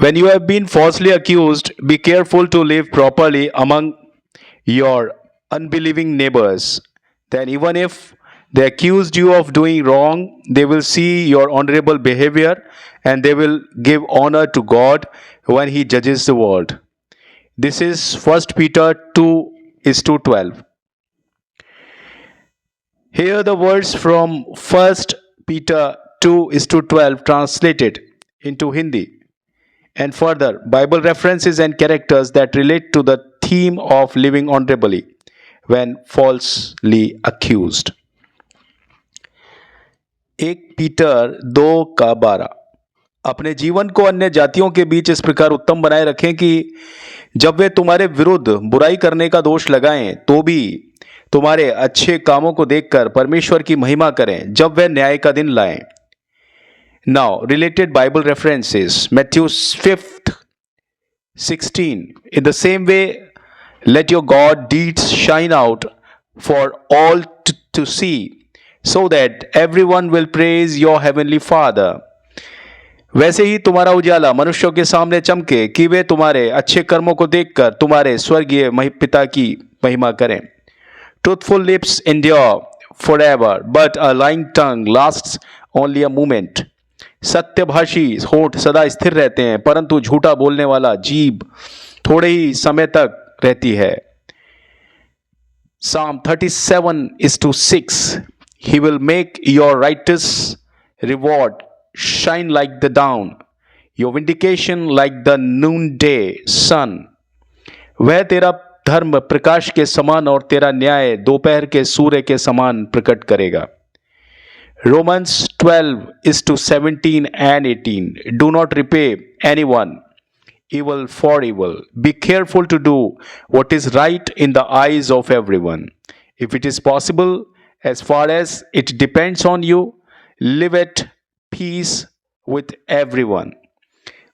When you have been falsely accused, be careful to live properly among your unbelieving neighbors. Then, even if they accused you of doing wrong, they will see your honorable behavior and they will give honor to God when He judges the world. This is First Peter 2 is to 12. Here the words from First Peter 2 is to 12 translated into Hindi. And further, Bible references and characters that relate to the theme of living honorably when falsely accused. 1 Peter 2:12। अपने जीवन को अन्य जातियों के बीच इस प्रकार उत्तम बनाए रखें कि जब वे तुम्हारे विरुद्ध बुराई करने का दोष लगाएं तो भी तुम्हारे अच्छे कामों को देखकर परमेश्वर की महिमा करें जब वे न्याय का दिन लाएं। Now, related Bible references Matthew 5:16. In the same way, let your God deeds shine out for all to see, so that everyone will praise your heavenly Father. वैसे ही तुम्हारा उजाला मनुष्यों के सामने चमके कि वे तुम्हारे अच्छे कर्मों को देखकर तुम्हारे स्वर्गीय पिता की महिमा करें। Truthful lips endure forever, but a lying tongue lasts only a moment. सत्यभाषी होठ सदा स्थिर रहते हैं, परंतु झूठा बोलने वाला जीभ थोड़े ही समय तक रहती है। Psalm 37:6. He will make your righteous reward shine like the dawn, your vindication like the noonday sun. वह तेरा धर्म प्रकाश के समान और तेरा न्याय दोपहर के सूर्य के समान प्रकट करेगा। Romans 12:17 and 18. Do not repay anyone evil for evil. Be careful to do what is right in the eyes of everyone. If it is possible, as far as it depends on you, live at peace with everyone.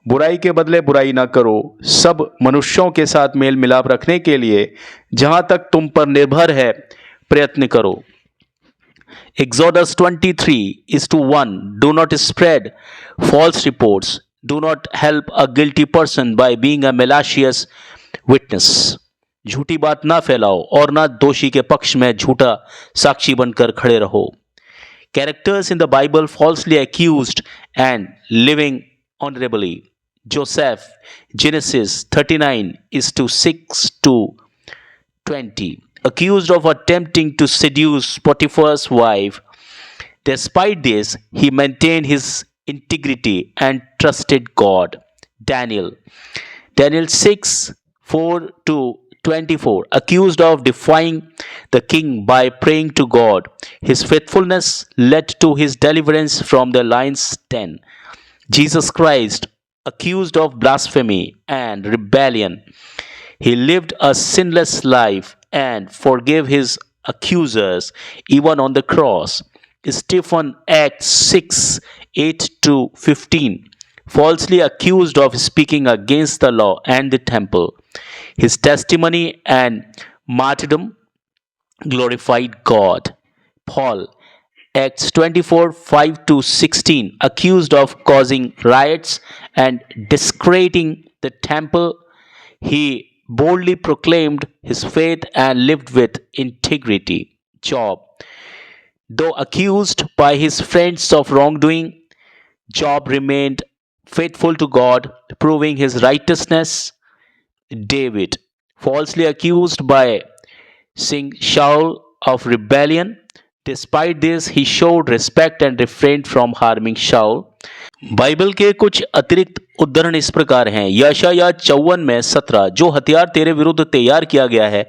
बुराई के बदले बुराई ना करो, सब मनुष्यों के साथ मेल मिलाप रखने के लिए जहां तक तुम पर निर्भर है प्रयत्न करो। Exodus 23:1. Do not spread false reports. Do not help a guilty person by being a malicious witness. झूठी बात ना फैलाओ और ना दोषी के पक्ष में झूठा साक्षी बनकर खड़े रहो। Characters in the Bible falsely accused and living honorably. Joseph, Genesis 39:6-20. Accused of attempting to seduce Potiphar's wife. Despite this, he maintained his integrity and trusted God. Daniel 6:4-24. Accused of defying the king by praying to God. His faithfulness led to his deliverance from the lion's den. Jesus Christ, accused of blasphemy and rebellion. He lived a sinless life and forgave his accusers even on the cross. Stephen, Acts 6:8-15. Falsely accused of speaking against the law and the temple. His testimony and martyrdom glorified God. Paul, Acts 24:5-16. Accused of causing riots and desecrating the temple, he boldly proclaimed his faith and lived with integrity. Job, though accused by his friends of wrongdoing, Job remained faithful to God, proving his righteousness. David, falsely accused by King Saul of rebellion. Despite this, he showed respect and refrained from harming Saul. Bible के कुछ अतिरिक्त उद्धरण इस प्रकार हैं। यशायाह 54:17। जो हथियार तेरे विरुद्ध तैयार किया गया है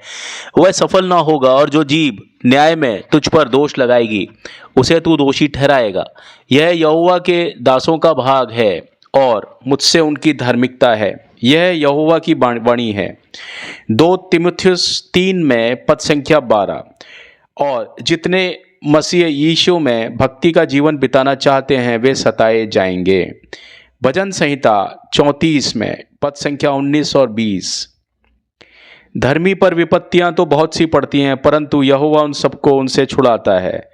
वह सफल ना होगा, और जो जीभ न्याय में तुझ पर दोष लगाएगी उसे तू दोषी ठहराएगा। यह यहोवा के दासों का भाग है और मुझसे उनकी धार्मिकता है। यह यहोवा की वाणी है। 2 तीमुथियुस 3 में पद संख्या 12। और जितने मसीह यीशु में भक्ति का जीवन बिताना चाहते हैं वे सताए जाएंगे। भजन संहिता 34 में पद संख्या 19 और 20। धर्मी पर विपत्तियां तो बहुत सी पड़ती हैं, परंतु यहोवा उन सबको उनसे छुड़ाता है।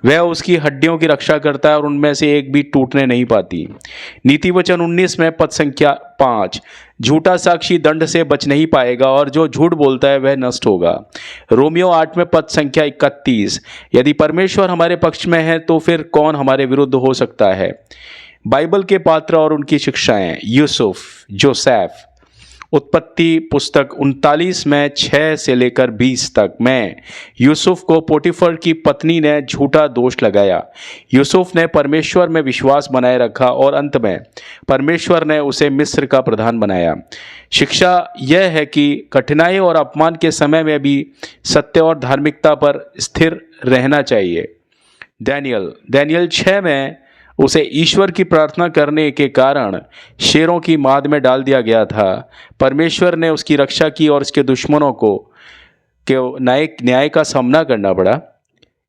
वह उसकी हड्डियों की रक्षा करता है और उनमें से एक भी टूटने नहीं पाती। नीति वचन 19 में पद संख्या 5, झूठा साक्षी दंड से बच नहीं पाएगा और जो झूठ बोलता है वह नष्ट होगा। रोमियो 8 में पद संख्या 31, यदि परमेश्वर हमारे पक्ष में है तो फिर कौन हमारे विरुद्ध हो सकता है। बाइबल के पात्र और उनकी शिक्षाएं। यूसुफ, जोसेफ। उत्पत्ति पुस्तक 39 में 6 से लेकर 20 तक में यूसुफ को पोटीफर की पत्नी ने झूठा दोष लगाया। यूसुफ ने परमेश्वर में विश्वास बनाए रखा और अंत में परमेश्वर ने उसे मिस्र का प्रधान बनाया। शिक्षा यह है कि कठिनाई और अपमान के समय में भी सत्य और धार्मिकता पर स्थिर रहना चाहिए। दानियल 6 में उसे ईश्वर की प्रार्थना करने के कारण शेरों की माद में डाल दिया गया था। परमेश्वर ने उसकी रक्षा की और उसके दुश्मनों को न्याय का सामना करना पड़ा।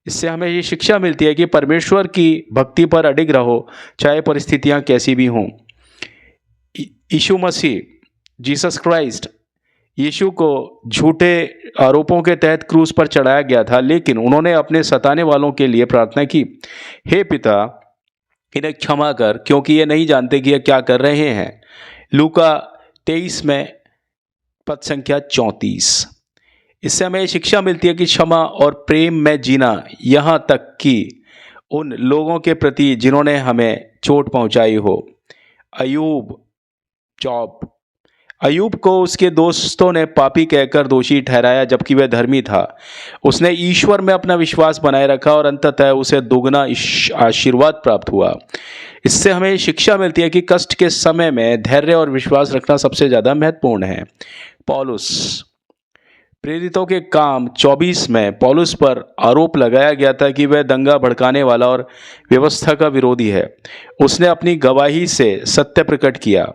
इससे हमें ये शिक्षा मिलती है कि परमेश्वर की भक्ति पर अडिग रहो, चाहे परिस्थितियां कैसी भी हों। यीशु मसीह, जीसस क्राइस्ट, यीशु को झूठे आरोपों के तहत क्रूस पर चढ़ाया गया था, लेकिन उन्होंने अपने सताने वालों के लिए प्रार्थना की, हे पिता, इन्हें क्षमा कर, क्योंकि ये नहीं जानते कि ये क्या कर रहे हैं। लूका 23 में पद संख्या 34। इससे हमें शिक्षा मिलती है कि क्षमा और प्रेम में जीना, यहाँ तक कि उन लोगों के प्रति जिन्होंने हमें चोट पहुंचाई हो। अयूब को उसके दोस्तों ने पापी कहकर दोषी ठहराया, जबकि वह धर्मी था। उसने ईश्वर में अपना विश्वास बनाए रखा और अंततः उसे दोगुना आशीर्वाद प्राप्त हुआ। इससे हमें शिक्षा मिलती है कि कष्ट के समय में धैर्य और विश्वास रखना सबसे ज़्यादा महत्वपूर्ण है। पौलुस, प्रेरितों के काम 24 में पौलुस पर आरोप लगाया गया था कि वह दंगा भड़काने वाला और व्यवस्था का विरोधी है। उसने अपनी गवाही से सत्य प्रकट किया।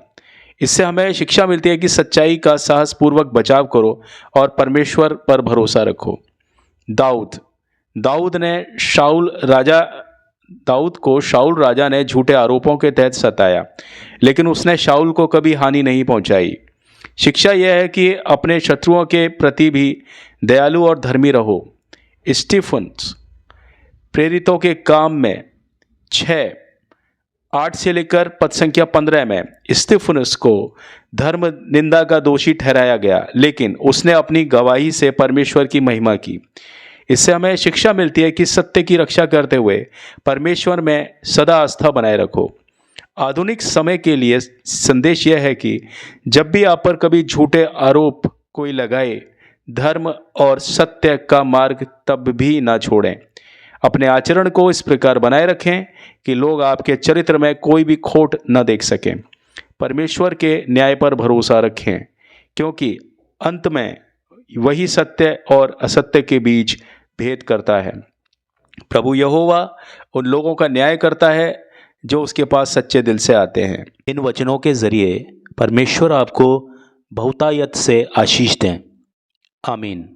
इससे हमें शिक्षा मिलती है कि सच्चाई का साहसपूर्वक बचाव करो और परमेश्वर पर भरोसा रखो। दाऊद को शाऊल राजा ने झूठे आरोपों के तहत सताया, लेकिन उसने शाऊल को कभी हानि नहीं पहुंचाई। शिक्षा यह है कि अपने शत्रुओं के प्रति भी दयालु और धर्मी रहो। स्टीफन्स, प्रेरितों के काम में 6:8 से लेकर पद संख्या 15 में स्टीफनुस को धर्म निंदा का दोषी ठहराया गया, लेकिन उसने अपनी गवाही से परमेश्वर की महिमा की। इससे हमें शिक्षा मिलती है कि सत्य की रक्षा करते हुए परमेश्वर में सदा आस्था बनाए रखो। आधुनिक समय के लिए संदेश यह है कि जब भी आप पर कभी झूठे आरोप कोई लगाए, धर्म और सत्य का मार्ग तब भी ना छोड़ें। अपने आचरण को इस प्रकार बनाए रखें कि लोग आपके चरित्र में कोई भी खोट न देख सकें। परमेश्वर के न्याय पर भरोसा रखें, क्योंकि अंत में वही सत्य और असत्य के बीच भेद करता है। प्रभु यहोवा उन लोगों का न्याय करता है जो उसके पास सच्चे दिल से आते हैं। इन वचनों के जरिए परमेश्वर आपको बहुतायत से आशीष दें। आमीन।